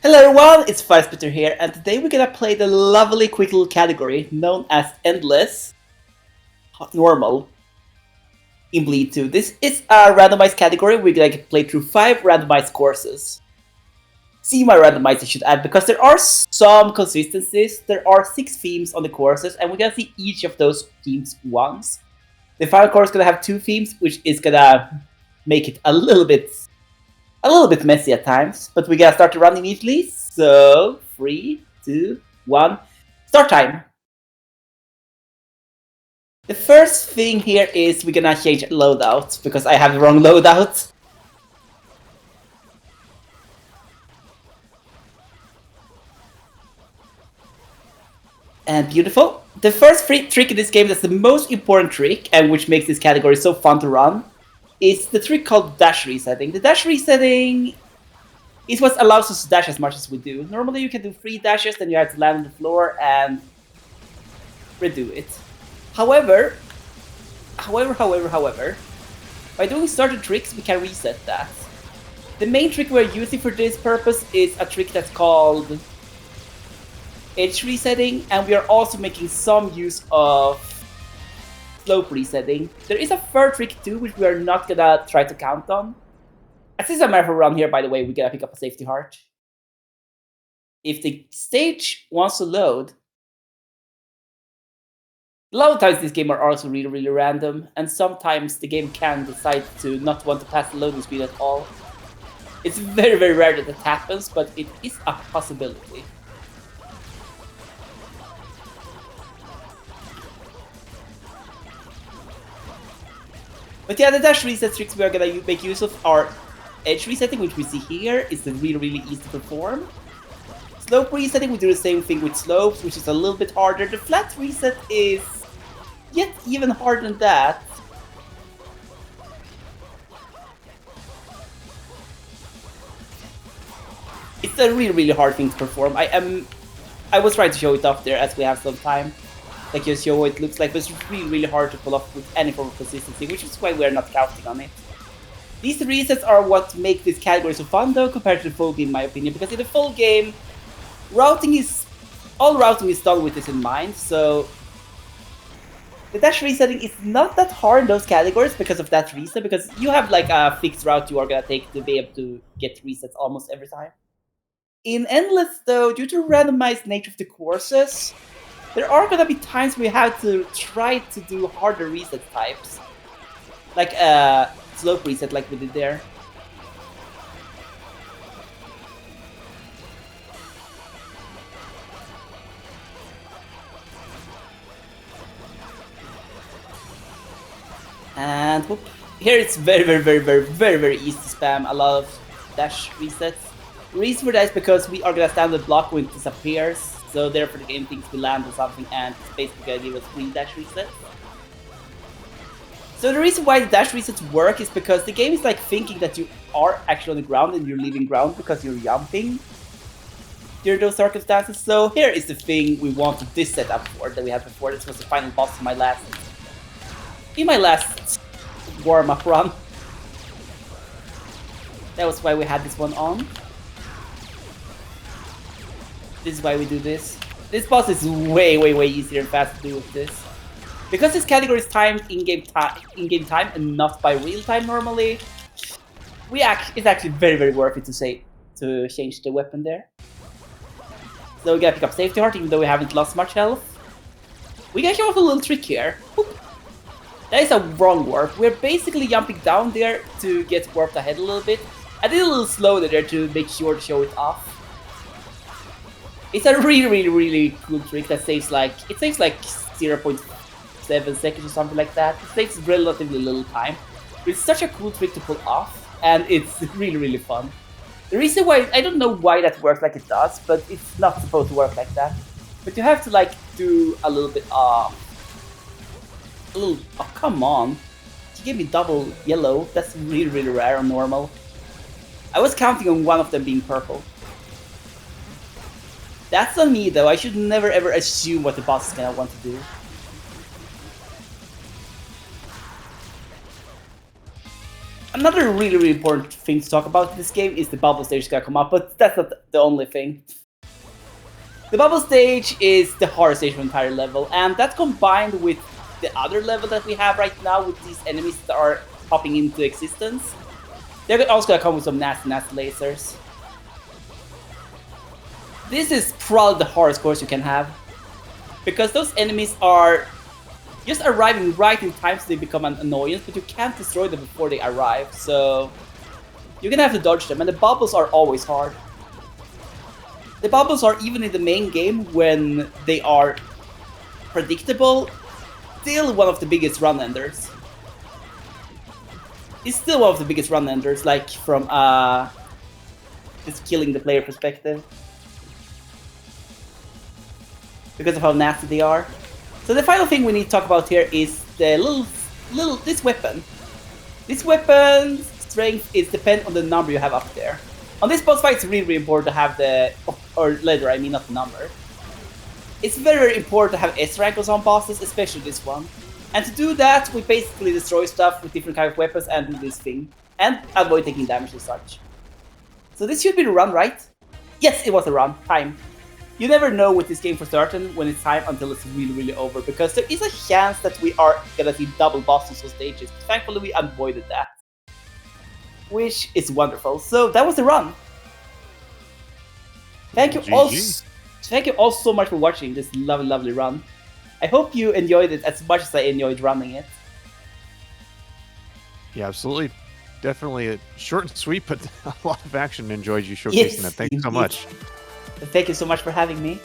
Hello everyone, it's firesplitter here, and today we're gonna play the lovely quick little category known as Endless Normal in Bleed 2. This is a randomized category. We're gonna play through 5 randomized courses. Semi-randomized, I should add, because there are some consistencies. There are 6 themes on the courses, and we're gonna see each of those themes once. The final course is gonna have 2 themes, which is gonna make it a little bit messy at times, but we gotta start to run immediately. So 3, 2, 1, start time. The first thing here is we're gonna change loadout because I have the wrong loadout. And beautiful. The first trick in this game that's the most important trick and which makes this category so fun to run is the trick called dash resetting. The dash resetting is what allows us to dash as much as we do. Normally you can do 3 dashes, then you have to land on the floor and redo it. However, by doing certain tricks we can reset that. The main trick we're using for this purpose is a trick that's called edge resetting, and we are also making some use of slope resetting. There is a third trick too, which we are not gonna try to count on. As this is a marathon run here, by the way, we gotta pick up a safety heart. If the stage wants to load, a lot of times this game are also really random, and sometimes the game can decide to not want to pass the loading screen at all. It's very rare that it happens, but it is a possibility. But yeah, the dash reset tricks we are gonna make use of are edge resetting, which we see here, is really easy to perform. Slope resetting, we do the same thing with slopes, which is a little bit harder. The flat reset is yet even harder than that. It's a really hard thing to perform. I was trying to show it off there as we have some time. Like you show what it looks like, but it's really hard to pull off with any form of consistency, which is why we're not counting on it. These resets are what make this category so fun though, compared to the full game in my opinion, because in the full game, all routing is done with this in mind, so the dash resetting is not that hard in those categories because of that reason, because you have like a fixed route you are gonna take to be able to get resets almost every time. In Endless though, due to randomized nature of the courses, there are gonna be times we have to try to do harder reset types. Like slope reset like we did there. And whoop. Here it's very easy to spam a lot of dash resets. The reason for that is because we are gonna stand the block when it disappears, so therefore the game thinks we land on something and it's basically gonna give us 3 dash resets. So the reason why the dash resets work is because the game is like thinking that you are actually on the ground and you're leaving ground because you're jumping during those circumstances. So here is the thing we wanted this setup for that we had before. This was the final boss in my last warm-up run. That was why we had this one on. This is why we do this. This boss is way easier and faster to do with this. Because this category is timed in-game time and not by real time normally, it's actually very worth it to change the weapon there. So we gotta pick up safety heart even though we haven't lost much health. We gotta show off a little trick here. Whoop. That is a wrong warp. We're basically jumping down there to get warped ahead a little bit. I did a little slow there to make sure to show it off. It's a really cool trick that saves like 0.7 seconds or something like that. It takes relatively little time. But it's such a cool trick to pull off, and it's really fun. The reason why, I don't know why that works like it does, but it's not supposed to work like that. But you have to like do a little bit of... oh come on. You gave me double yellow. That's really rare on normal. I was counting on one of them being purple. That's on me though. I should never ever assume what the boss is gonna want to do. Another really important thing to talk about in this game is the bubble stage gonna come up, but that's not the only thing. The bubble stage is the hardest stage of the entire level, and that's combined with the other level that we have right now with these enemies that are popping into existence. They're also gonna come with some nasty lasers. This is probably the hardest course you can have, because those enemies are just arriving right in time so they become an annoyance, but you can't destroy them before they arrive, so you're gonna have to dodge them, and the bubbles are always hard. The bubbles are, even in the main game, when they are predictable, still one of the biggest run enders. It's still one of the biggest run enders, like from just killing the player perspective. Because of how nasty they are. So the final thing we need to talk about here is the this weapon. This weapon's strength is dependent on the number you have up there. On this boss fight, it's really important to have the, or letter, I mean, not the number. It's very important to have S rank on some bosses, especially this one. And to do that, we basically destroy stuff with different kind of weapons and do this thing. And avoid taking damage and such. So this should be the run, right? Yes, it was a run. Time. You never know with this game for certain when it's time until it's really over, because there is a chance that we are gonna see double bosses on stages. Thankfully, we avoided that, which is wonderful. So that was the run. Thank you all so much for watching this lovely run. I hope you enjoyed it as much as I enjoyed running it. Yeah, absolutely. Definitely a short and sweet, but a lot of action. Enjoyed you showcasing that. Thank you so much. Thank you so much for having me.